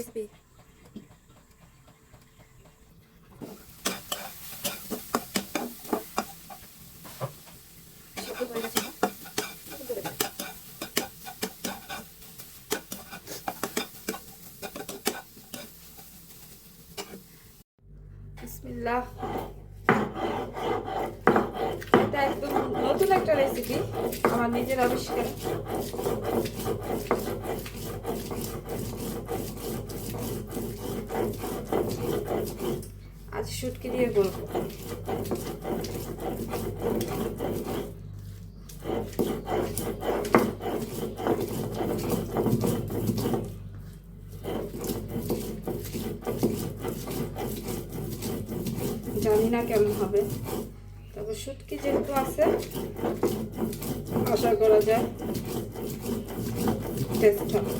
Recipe. বিসমিল্লাহ। এটা একদম নতুন একটা রেসিপি, আমার নিজের আবিষ্কার। আজ শুটকি দিয়ে করবো। জানি না কেমন হবে, তবে শুটকি যেহেতু আছে আশা করা যায় টেস্ট হবে।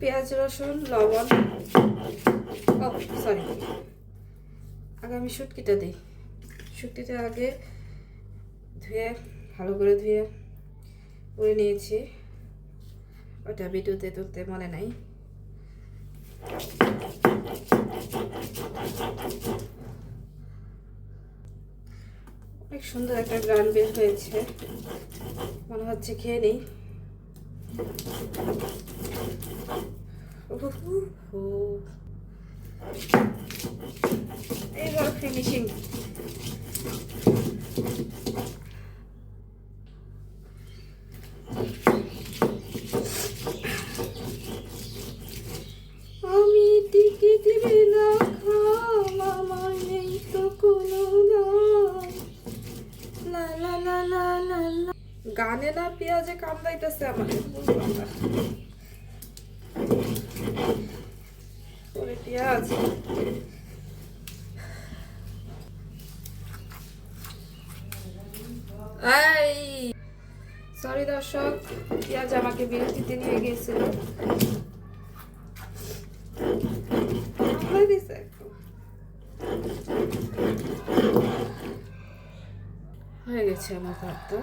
পেঁয়াজ, রসুন, লবণ। ও সরি, আগে আমি শুটকিটা দিই। শুটকিটা আগে ধুয়ে ভালো করে ধুয়ে নিয়েছি। ওটা ভিডিওতে তুলতে মনে নাই। অনেক সুন্দর একটা গ্রান বের হয়েছে, মনে হচ্ছে খেয়ে নেই। এইবার ফিনিশিং। আমি টিকে দিবে না খাম, আমার নেই তো কোনো দাম। লা লা লা লা লা লা। গানে না পেঁয়াজে কামড়াইতেছে আমাকে, বুঝলাম না। পরে পেঁয়াজ এই সরি দর্শক, পেঁয়াজ আমাকে বিরতিতে নিয়ে গিয়েছিল। হয়ে গেছে আমার ভাতটা।